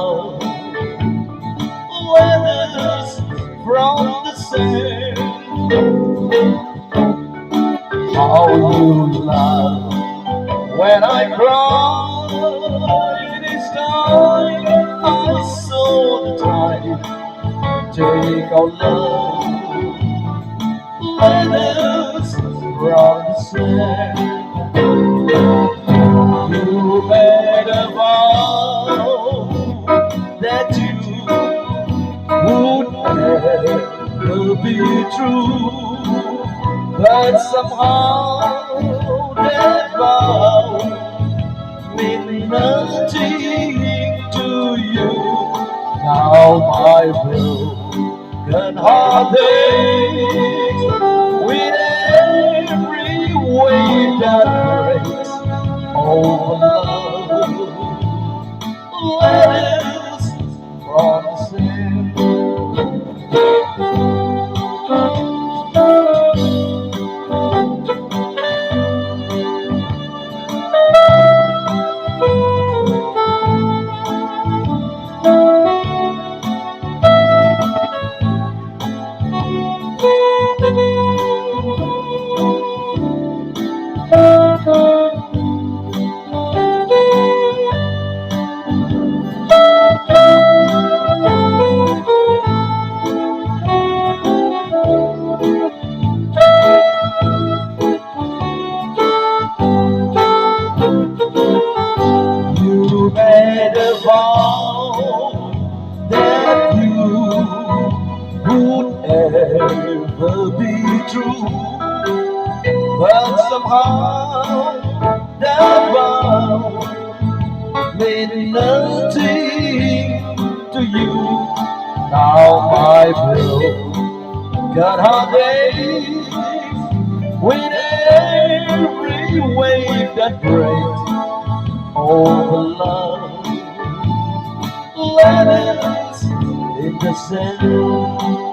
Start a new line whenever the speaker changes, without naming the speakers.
vow, letters from the sand. How you love when I cry this time. I saw the time. Take our love, letters from the sand. You made a vow that you would never be true, but somehow that vow meant nothing to you. Now my broken heart aches with every wave that breaks. Oh, love, letters from the sand. You made a vow that you would ever be true, but somehow that vow meant nothing to you. Now my broken heart aches with every wave that breaks. Oh, love, letters in the sand.